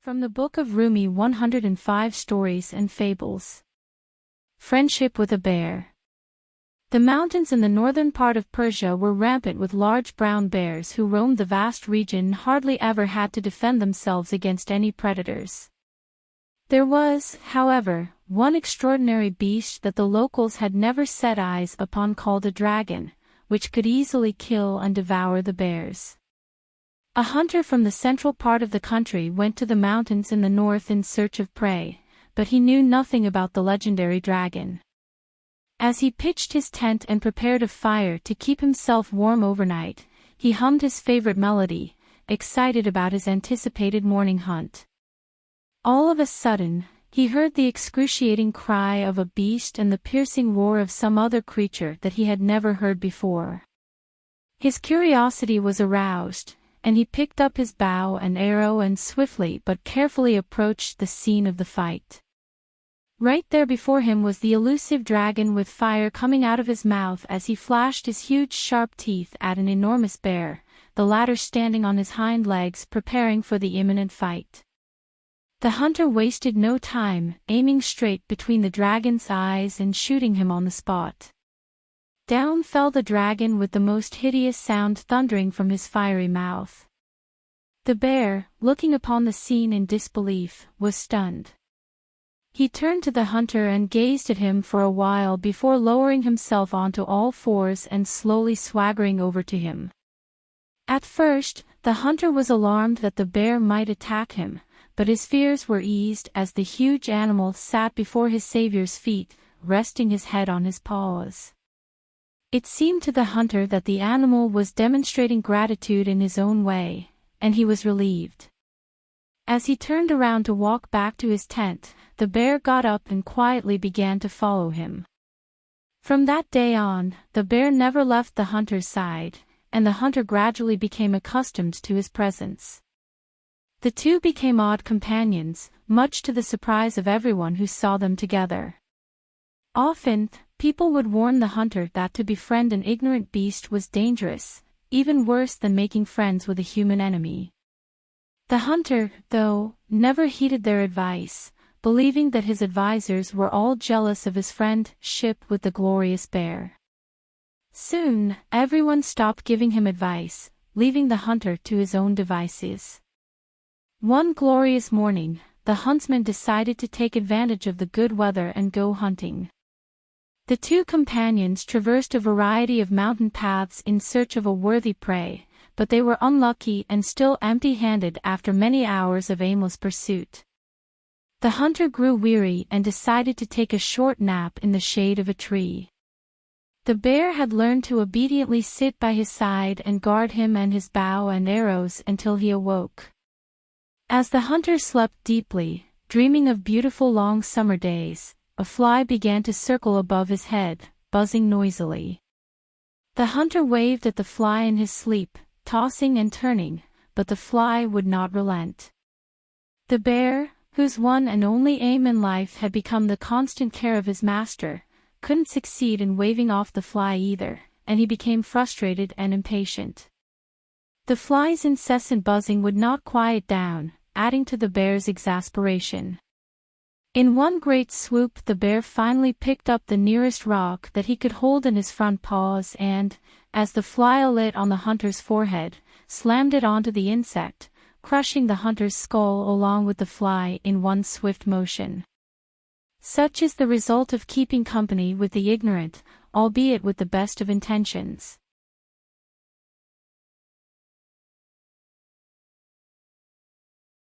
From the book of Rumi 105 Stories and Fables. Friendship with a bear. The mountains in the northern part of Persia were rampant with large brown bears who roamed the vast region and hardly ever had to defend themselves against any predators. There was, however, one extraordinary beast that the locals had never set eyes upon called a dragon, which could easily kill and devour the bears. A hunter from the central part of the country went to the mountains in the north in search of prey, but he knew nothing about the legendary dragon. As he pitched his tent and prepared a fire to keep himself warm overnight, he hummed his favorite melody, excited about his anticipated morning hunt. All of a sudden, he heard the excruciating cry of a beast and the piercing roar of some other creature that he had never heard before. His curiosity was aroused, and he picked up his bow and arrow and swiftly but carefully approached the scene of the fight. Right there before him was the elusive dragon with fire coming out of his mouth as he flashed his huge sharp teeth at an enormous bear, the latter standing on his hind legs preparing for the imminent fight. The hunter wasted no time, aiming straight between the dragon's eyes and shooting him on the spot. Down fell the dragon with the most hideous sound thundering from his fiery mouth. The bear, looking upon the scene in disbelief, was stunned. He turned to the hunter and gazed at him for a while before lowering himself onto all fours and slowly swaggering over to him. At first, the hunter was alarmed that the bear might attack him, but his fears were eased as the huge animal sat before his savior's feet, resting his head on his paws. It seemed to the hunter that the animal was demonstrating gratitude in his own way, and he was relieved. As he turned around to walk back to his tent, the bear got up and quietly began to follow him. From that day on, the bear never left the hunter's side, and the hunter gradually became accustomed to his presence. The two became odd companions, much to the surprise of everyone who saw them together. Often, people would warn the hunter that to befriend an ignorant beast was dangerous, even worse than making friends with a human enemy. The hunter, though, never heeded their advice, believing that his advisors were all jealous of his friendship with the glorious bear. Soon, everyone stopped giving him advice, leaving the hunter to his own devices. One glorious morning, the huntsman decided to take advantage of the good weather and go hunting. The two companions traversed a variety of mountain paths in search of a worthy prey, but they were unlucky and still empty-handed after many hours of aimless pursuit. The hunter grew weary and decided to take a short nap in the shade of a tree. The bear had learned to obediently sit by his side and guard him and his bow and arrows until he awoke. As the hunter slept deeply, dreaming of beautiful long summer days, a fly began to circle above his head, buzzing noisily. The hunter waved at the fly in his sleep, tossing and turning, but the fly would not relent. The bear, whose one and only aim in life had become the constant care of his master, couldn't succeed in waving off the fly either, and he became frustrated and impatient. The fly's incessant buzzing would not quiet down, adding to the bear's exasperation. In one great swoop, the bear finally picked up the nearest rock that he could hold in his front paws and, as the fly lit on the hunter's forehead, slammed it onto the insect, crushing the hunter's skull along with the fly in one swift motion. Such is the result of keeping company with the ignorant, albeit with the best of intentions.